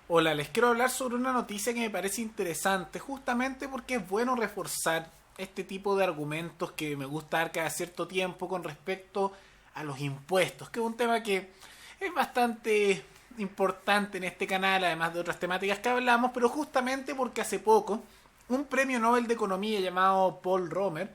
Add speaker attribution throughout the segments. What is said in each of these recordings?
Speaker 1: Hola, les quiero hablar sobre una noticia que me parece interesante, justamente porque es bueno reforzar este tipo de argumentos que me gusta dar cada cierto tiempo con respecto a los impuestos, que es un tema que es bastante importante en este canal, además de otras temáticas que hablamos, pero justamente porque hace poco un premio Nobel de Economía llamado Paul Romer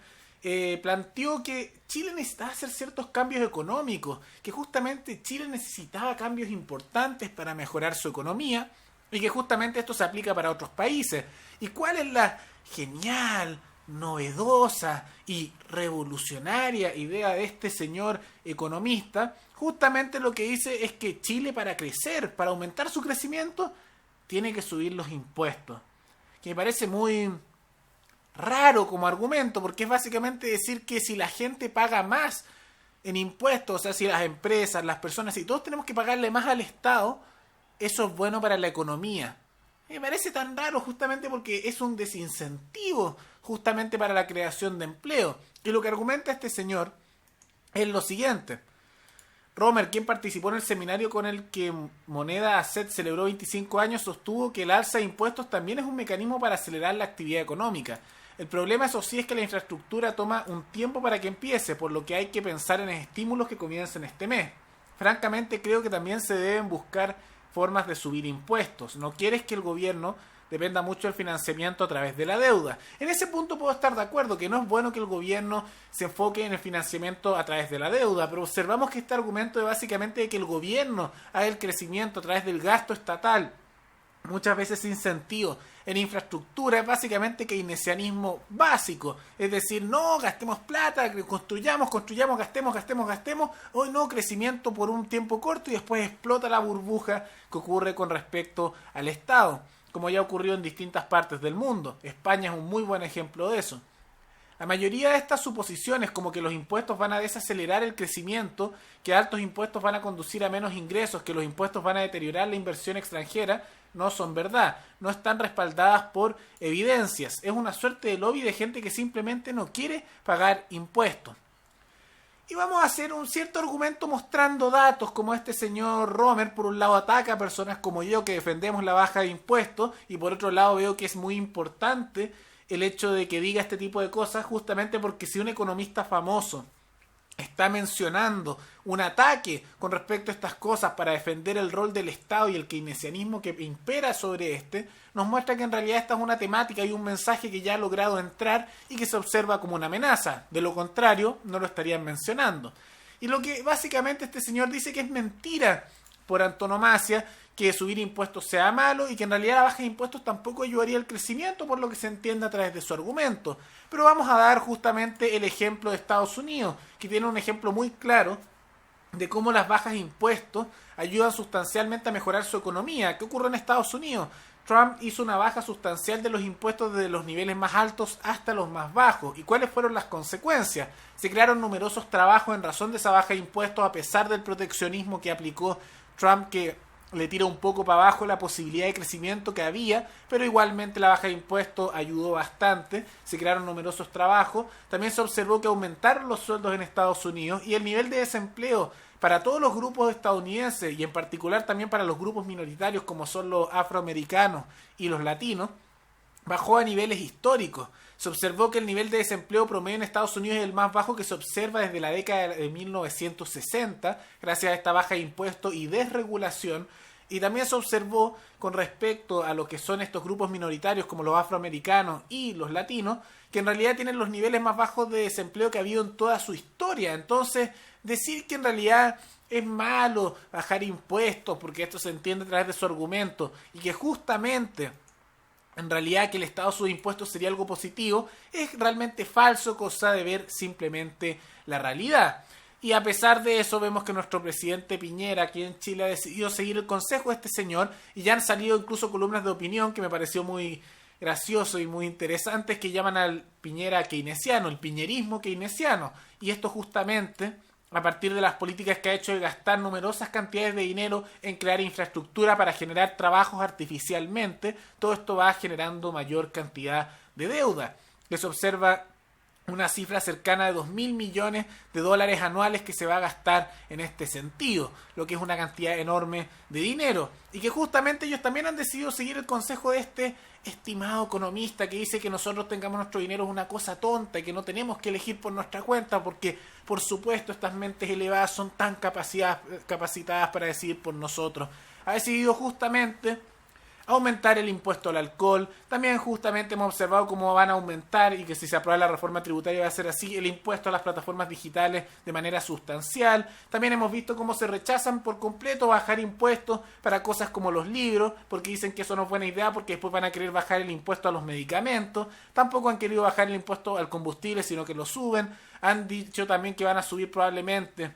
Speaker 1: planteó que Chile necesitaba hacer ciertos cambios económicos, que justamente Chile necesitaba cambios importantes para mejorar su economía y que justamente esto se aplica para otros países. ¿Y cuál es la genial, novedosa y revolucionaria idea de este señor economista? Justamente lo que dice es que Chile, para crecer, para aumentar su crecimiento, tiene que subir los impuestos. Que me parece muy raro como argumento, porque es básicamente decir que si la gente paga más en impuestos, o sea, si las empresas, las personas, si todos tenemos que pagarle más al Estado, eso es bueno para la economía. Me parece tan raro justamente porque es un desincentivo justamente para la creación de empleo. Y lo que argumenta este señor es lo siguiente. Romer, quien participó en el seminario con el que Moneda Asset celebró 25 años, sostuvo que el alza de impuestos también es un mecanismo para acelerar la actividad económica. El problema, eso sí, es que la infraestructura toma un tiempo para que empiece, por lo que hay que pensar en estímulos que comiencen este mes. Francamente, creo que también se deben buscar formas de subir impuestos. No quieres que el gobierno dependa mucho del financiamiento a través de la deuda. En ese punto puedo estar de acuerdo, que no es bueno que el gobierno se enfoque en el financiamiento a través de la deuda, pero observamos que este argumento es básicamente de que el gobierno haga el crecimiento a través del gasto estatal, muchas veces sin sentido, en infraestructura, es básicamente keynesianismo básico, es decir, no gastemos plata, construyamos, gastemos, hoy no, crecimiento por un tiempo corto y después explota la burbuja que ocurre con respecto al Estado, como ya ocurrió en distintas partes del mundo. España es un muy buen ejemplo de eso. La mayoría de estas suposiciones, como que los impuestos van a desacelerar el crecimiento, que altos impuestos van a conducir a menos ingresos, que los impuestos van a deteriorar la inversión extranjera, no son verdad. No están respaldadas por evidencias. Es una suerte de lobby de gente que simplemente no quiere pagar impuestos. Y vamos a hacer un cierto argumento mostrando datos, como este señor Romer, por un lado ataca a personas como yo que defendemos la baja de impuestos, y por otro lado veo que es muy importante el hecho de que diga este tipo de cosas, justamente porque si un economista famoso está mencionando un ataque con respecto a estas cosas para defender el rol del Estado y el keynesianismo que impera sobre este, nos muestra que en realidad esta es una temática y un mensaje que ya ha logrado entrar y que se observa como una amenaza. De lo contrario, no lo estarían mencionando. Y lo que básicamente este señor dice que es mentira por antonomasia, que subir impuestos sea malo y que en realidad la baja de impuestos tampoco ayudaría al crecimiento, por lo que se entiende a través de su argumento. Pero vamos a dar justamente el ejemplo de Estados Unidos, que tiene un ejemplo muy claro de cómo las bajas de impuestos ayudan sustancialmente a mejorar su economía. ¿Qué ocurre en Estados Unidos? Trump hizo una baja sustancial de los impuestos desde los niveles más altos hasta los más bajos. ¿Y cuáles fueron las consecuencias? Se crearon numerosos trabajos en razón de esa baja de impuestos, a pesar del proteccionismo que aplicó Trump, que le tira un poco para abajo la posibilidad de crecimiento que había, pero igualmente la baja de impuestos ayudó bastante, se crearon numerosos trabajos, también se observó que aumentaron los sueldos en Estados Unidos y el nivel de desempleo para todos los grupos estadounidenses y en particular también para los grupos minoritarios como son los afroamericanos y los latinos, bajó a niveles históricos. Se observó que el nivel de desempleo promedio en Estados Unidos es el más bajo que se observa desde la década de 1960, gracias a esta baja de impuestos y desregulación. Y también se observó con respecto a lo que son estos grupos minoritarios como los afroamericanos y los latinos, que en realidad tienen los niveles más bajos de desempleo que ha habido en toda su historia. Entonces, decir que en realidad es malo bajar impuestos, porque esto se entiende a través de su argumento, y que justamente en realidad que el Estado sube impuestos sería algo positivo, es realmente falso, cosa de ver simplemente la realidad. Y a pesar de eso vemos que nuestro presidente Piñera aquí en Chile ha decidido seguir el consejo de este señor y ya han salido incluso columnas de opinión que me pareció muy gracioso y muy interesantes que llaman al Piñera keynesiano, el piñerismo keynesiano. Y esto justamente a partir de las políticas que ha hecho de gastar numerosas cantidades de dinero en crear infraestructura para generar trabajos artificialmente, todo esto va generando mayor cantidad de deuda, que se observa una cifra cercana de 2.000 millones de dólares anuales que se va a gastar en este sentido, lo que es una cantidad enorme de dinero. Y que justamente ellos también han decidido seguir el consejo de este estimado economista que dice que nosotros tengamos nuestro dinero es una cosa tonta y que no tenemos que elegir por nuestra cuenta porque, por supuesto, estas mentes elevadas son tan capacitadas para decidir por nosotros. Ha decidido justamente aumentar el impuesto al alcohol. También justamente hemos observado cómo van a aumentar, y que si se aprueba la reforma tributaria va a ser así, el impuesto a las plataformas digitales de manera sustancial. También hemos visto cómo se rechazan por completo bajar impuestos para cosas como los libros, porque dicen que eso no es buena idea porque después van a querer bajar el impuesto a los medicamentos. Tampoco han querido bajar el impuesto al combustible, sino que lo suben. Han dicho también que van a subir probablemente,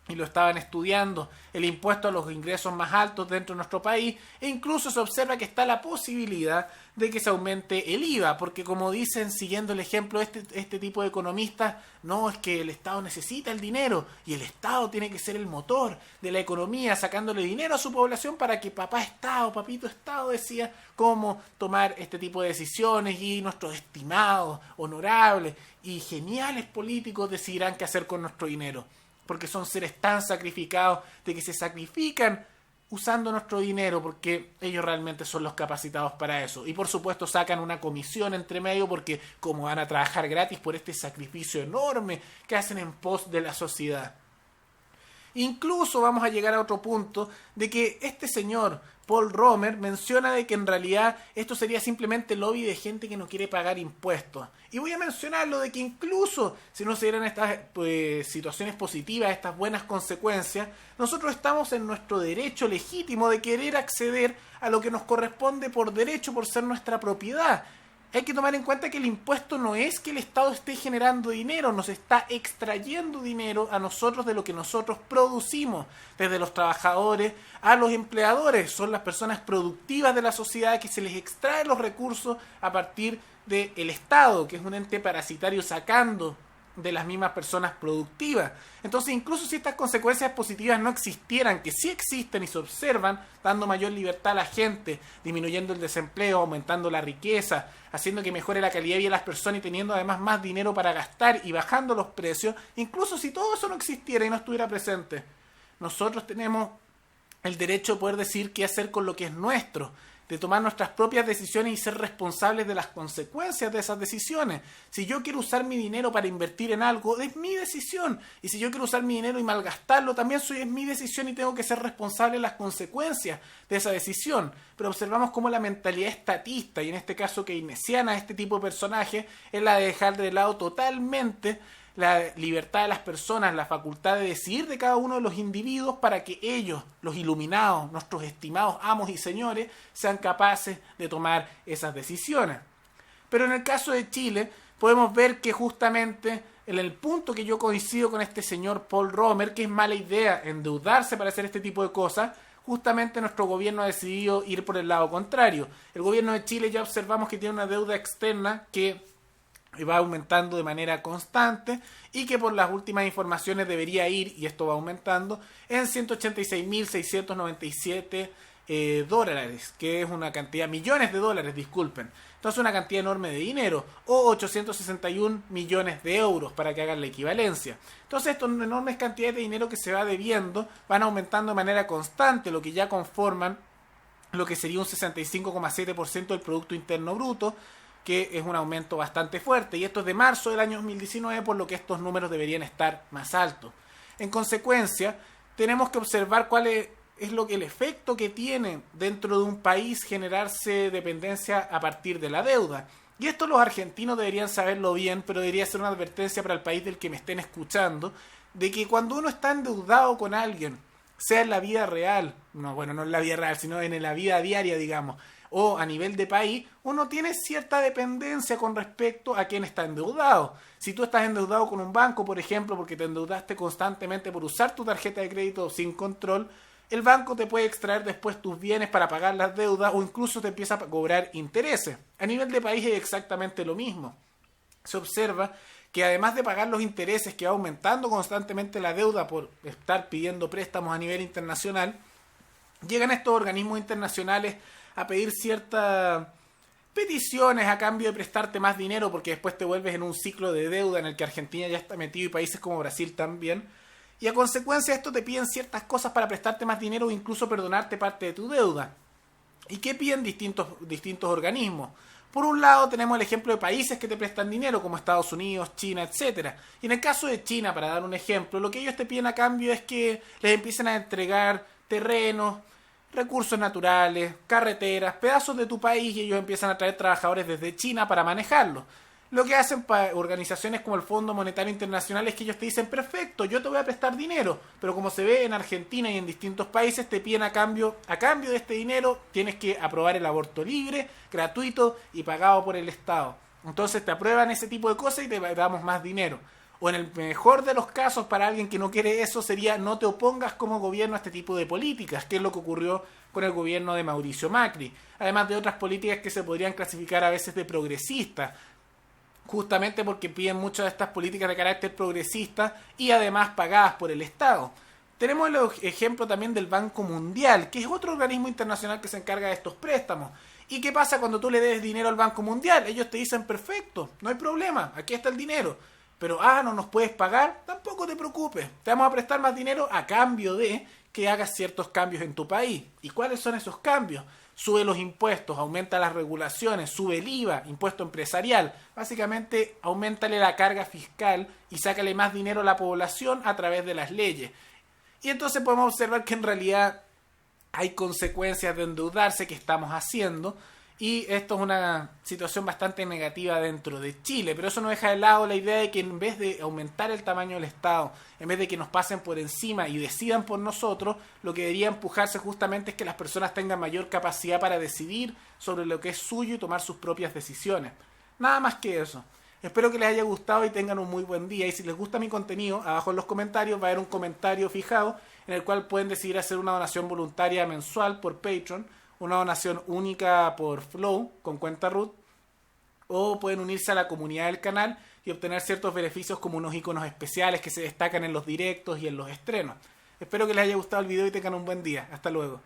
Speaker 1: y lo estaban estudiando, el impuesto a los ingresos más altos dentro de nuestro país, e incluso se observa que está la posibilidad de que se aumente el IVA, porque como dicen, siguiendo el ejemplo de este tipo de economistas, no, es que el Estado necesita el dinero, y el Estado tiene que ser el motor de la economía, sacándole dinero a su población para que papá Estado, papito Estado decía cómo tomar este tipo de decisiones, y nuestros estimados, honorables y geniales políticos decidirán qué hacer con nuestro dinero, porque son seres tan sacrificados de que se sacrifican usando nuestro dinero porque ellos realmente son los capacitados para eso. Y por supuesto sacan una comisión entre medio porque como van a trabajar gratis por este sacrificio enorme que hacen en pos de la sociedad. Incluso vamos a llegar a otro punto de que este señor Paul Romer menciona de que en realidad esto sería simplemente lobby de gente que no quiere pagar impuestos. Y voy a mencionarlo de que incluso si no se dieran estas situaciones positivas, estas buenas consecuencias, nosotros estamos en nuestro derecho legítimo de querer acceder a lo que nos corresponde por derecho, por ser nuestra propiedad. Hay que tomar en cuenta que el impuesto no es que el Estado esté generando dinero, nos está extrayendo dinero a nosotros de lo que nosotros producimos, desde los trabajadores a los empleadores, son las personas productivas de la sociedad que se les extrae los recursos a partir del Estado, que es un ente parasitario sacando de las mismas personas productivas. Entonces, incluso si estas consecuencias positivas no existieran, que sí existen y se observan, dando mayor libertad a la gente, disminuyendo el desempleo, aumentando la riqueza, haciendo que mejore la calidad de vida de las personas y teniendo además más dinero para gastar y bajando los precios, incluso si todo eso no existiera y no estuviera presente, nosotros tenemos el derecho de poder decir qué hacer con lo que es nuestro, de tomar nuestras propias decisiones y ser responsables de las consecuencias de esas decisiones. Si yo quiero usar mi dinero para invertir en algo, es mi decisión. Y si yo quiero usar mi dinero y malgastarlo, también es mi decisión y tengo que ser responsable de las consecuencias de esa decisión. Pero observamos cómo la mentalidad estatista, y en este caso keynesiana, de este tipo de personajes, es la de dejar de lado totalmente la libertad de las personas, la facultad de decidir de cada uno de los individuos para que ellos, los iluminados, nuestros estimados amos y señores, sean capaces de tomar esas decisiones. Pero en el caso de Chile, podemos ver que justamente en el punto que yo coincido con este señor Paul Romer, que es mala idea endeudarse para hacer este tipo de cosas, justamente nuestro gobierno ha decidido ir por el lado contrario. El gobierno de Chile ya observamos que tiene una deuda externa que va aumentando de manera constante y que por las últimas informaciones debería ir, y esto va aumentando, en 186.697 dólares, que es una cantidad, millones de dólares, disculpen. Entonces una cantidad enorme de dinero, o 861 millones de euros para que hagan la equivalencia. Entonces estas enormes cantidades de dinero que se va debiendo van aumentando de manera constante, lo que ya conforman lo que sería un 65,7% del Producto Interno Bruto, que es un aumento bastante fuerte, y esto es de marzo del año 2019, por lo que estos números deberían estar más altos. En consecuencia, tenemos que observar cuál es el efecto que tiene dentro de un país generarse dependencia a partir de la deuda. Y esto los argentinos deberían saberlo bien, pero debería ser una advertencia para el país del que me estén escuchando, de que cuando uno está endeudado con alguien, sea en la vida real, no en la vida real, sino en la vida diaria, digamos, o a nivel de país, uno tiene cierta dependencia con respecto a quién está endeudado. Si tú estás endeudado con un banco, por ejemplo, porque te endeudaste constantemente por usar tu tarjeta de crédito sin control, el banco te puede extraer después tus bienes para pagar las deudas o incluso te empieza a cobrar intereses. A nivel de país es exactamente lo mismo. Se observa que además de pagar los intereses, que va aumentando constantemente la deuda por estar pidiendo préstamos a nivel internacional, llegan estos organismos internacionales a pedir cierta peticiones a cambio de prestarte más dinero, porque después te vuelves en un ciclo de deuda en el que Argentina ya está metido y países como Brasil también. Y a consecuencia de esto te piden ciertas cosas para prestarte más dinero o incluso perdonarte parte de tu deuda. ¿Y qué piden distintos organismos? Por un lado tenemos el ejemplo de países que te prestan dinero, como Estados Unidos, China, etcétera. Y en el caso de China, para dar un ejemplo, lo que ellos te piden a cambio es que les empiecen a entregar terrenos, recursos naturales, carreteras, pedazos de tu país, y ellos empiezan a traer trabajadores desde China para manejarlos. Lo que hacen para organizaciones como el Fondo Monetario Internacional es que ellos te dicen, perfecto, yo te voy a prestar dinero, pero como se ve en Argentina y en distintos países, te piden a cambio de este dinero, tienes que aprobar el aborto libre, gratuito y pagado por el Estado. Entonces te aprueban ese tipo de cosas y te damos más dinero. O en el mejor de los casos, para alguien que no quiere eso, sería no te opongas como gobierno a este tipo de políticas, que es lo que ocurrió con el gobierno de Mauricio Macri. Además de otras políticas que se podrían clasificar a veces de progresistas, justamente porque piden muchas de estas políticas de carácter progresista y además pagadas por el Estado. Tenemos el ejemplo también del Banco Mundial, que es otro organismo internacional que se encarga de estos préstamos. ¿Y qué pasa cuando tú le des dinero al Banco Mundial? Ellos te dicen, perfecto, no hay problema, aquí está el dinero. Pero, no nos puedes pagar, tampoco te preocupes. Te vamos a prestar más dinero a cambio de que hagas ciertos cambios en tu país. ¿Y cuáles son esos cambios? Sube los impuestos, aumenta las regulaciones, sube el IVA, impuesto empresarial. Básicamente, aumentale la carga fiscal y sácale más dinero a la población a través de las leyes. Y entonces podemos observar que en realidad hay consecuencias de endeudarse que estamos haciendo. Y esto es una situación bastante negativa dentro de Chile, pero eso no deja de lado la idea de que en vez de aumentar el tamaño del Estado, en vez de que nos pasen por encima y decidan por nosotros, lo que debería empujarse justamente es que las personas tengan mayor capacidad para decidir sobre lo que es suyo y tomar sus propias decisiones. Nada más que eso. Espero que les haya gustado y tengan un muy buen día. Y si les gusta mi contenido, abajo en los comentarios va a haber un comentario fijado en el cual pueden decidir hacer una donación voluntaria mensual por Patreon, una donación única por Flow con cuenta root, o pueden unirse a la comunidad del canal y obtener ciertos beneficios como unos iconos especiales que se destacan en los directos y en los estrenos. Espero que les haya gustado el video y tengan un buen día. Hasta luego.